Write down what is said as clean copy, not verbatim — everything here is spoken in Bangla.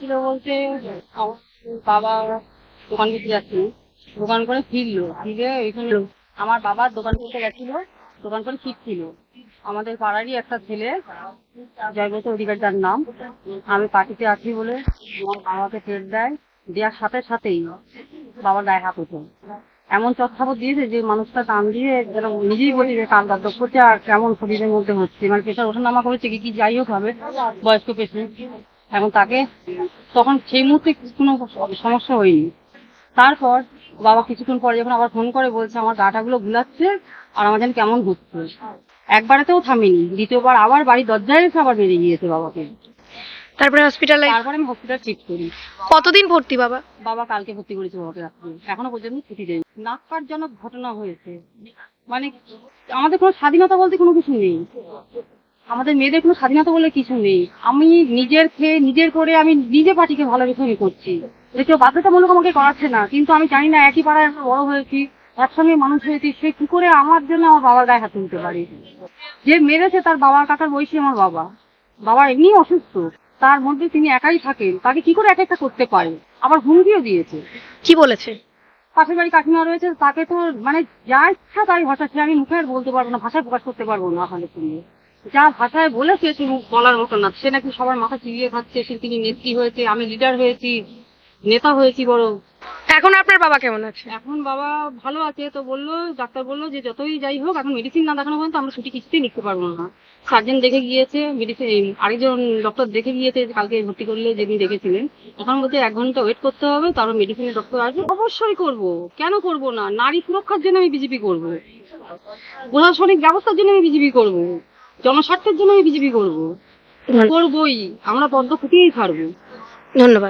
ছিল বলতে আমার বাবা দোকান করতে যাচ্ছিল, দোকান করে ফিরলো, ফিরে এখানে আমার বাবা দোকান করতে গেছিল, দোকান করে ফিরছিল। আমাদের পাড়ারই একটা ছেলে, জয়ব্রত অধিকারী তার নাম, আমি পার্টিতে আছি বলে আমার বাবাকে টের দেয়, দেওয়ার সাথে সাথেই বাবার গায়ে হাত ওঠে। এমন চটখাবত দিয়েছে যে মানুষটা টান দিয়ে যেন নিজেই বলি যে কান দর্দ করছে আর কেমন শরীরের মধ্যে হচ্ছে, মানে প্রেশার ওঠানামা করেছে কি কি যাই হোক হবে, বয়স্ক পেশেন্ট। এখন তাকে তখন সেই মুহূর্তে কোনো সমস্যা হয়নি। তারপর বাবা কিছুক্ষণ পরে যখন আবার ফোন করে বলছে আমার গাটা গুলো গুলাচ্ছে আর আমার যেন কেমন হচ্ছে, একবারেতেও থামিনি, দ্বিতীয়বার আবার বাড়ির দরজায় এসে আবার বেরিয়ে গিয়েছে বাবাকে। তারপরে হসপিটালে তারপরে আমি হসপিটাল শিফট করি। কতদিন ভর্তি বাবা? বাবা কালকে ভর্তি করেছে বাবাকে রাত্রে, এখনো পর্যন্ত ছুটি দেয়নি। নাক্কারজনক ঘটনা হয়েছে, মানে আমাদের কোনো স্বাধীনতা বলতে কোনো কিছু নেই, আমাদের মেয়েদের কোনো স্বাধীনতা বলে কিছু নেই। আমি নিজের খেয়ে নিজের করে আমি নিজে পার্টিকে ভালোবেসে আমি করছি, যে কেউ বাধ্যতামূলক আমাকে করাচ্ছে না, কিন্তু আমি জানি না একই পাড়ায় আমরা বড় হয়েছি, একসঙ্গে মানুষ হয়েছি, সে কি করে আমার জন্য আমার বাবার গায়ে হাত তুলতে পারে। যে মেরেছে তার বাবার কাকার বয়সী আমার বাবা, বাবা এমনি অসুস্থ, তার মধ্যে তিনি একাই থাকেন, তাকে কি করে এক একটা করতে পারে, আবার হুমকিও দিয়েছে। কি বলেছে? পাশের বাড়ি কাকিমা রয়েছে, তাকে তো মানে যা ইচ্ছা তাই ভাষা, সে আমি মুখে আর বলতে পারবো না, ভাষায় প্রকাশ করতে পারবো না আপনাদের সঙ্গে। যা ভাষায় বলেছে সে মুখ বলার মতো না, সে নাকি সবার মাথা চিবিয়ে খাচ্ছে, সে তিনি নেত্রী হয়েছে, আমি লিডার হয়েছি, নেতা হয়েছি বড়। এখন আপনার বাবা কেমন আছে? এখন বাবা ভালো আছে, তো বললো ডাক্তার বললো যে যতই যাই হোক এখন মেডিসিন না দেখানো পর্যন্ত আমরা ছুটি কিছুতেই নিতে পারবো না। সার্জেন দেখে গিয়েছে, মেডিসিন আরেকজন ডক্টর দেখে গিয়েছে কালকে ভর্তি করলে যেদিন দেখেছিলেন, এখন বলছে 1 ঘন্টা ওয়েট করতে হবে, তারপর মেডিসিনের ডক্টর আসবে। অবশ্যই করব, কেন করব না, নারী সুরক্ষার জন্য আমি বিজেপি করব, প্রশাসনিক ব্যবস্থার জন্য আমি বিজেপি করব, জনস্বার্থের জন্য আমি বিজেপি করব, করবই, আমরা পদ্ম ফুটিয়েই ছাড়বো। ধন্যবাদ।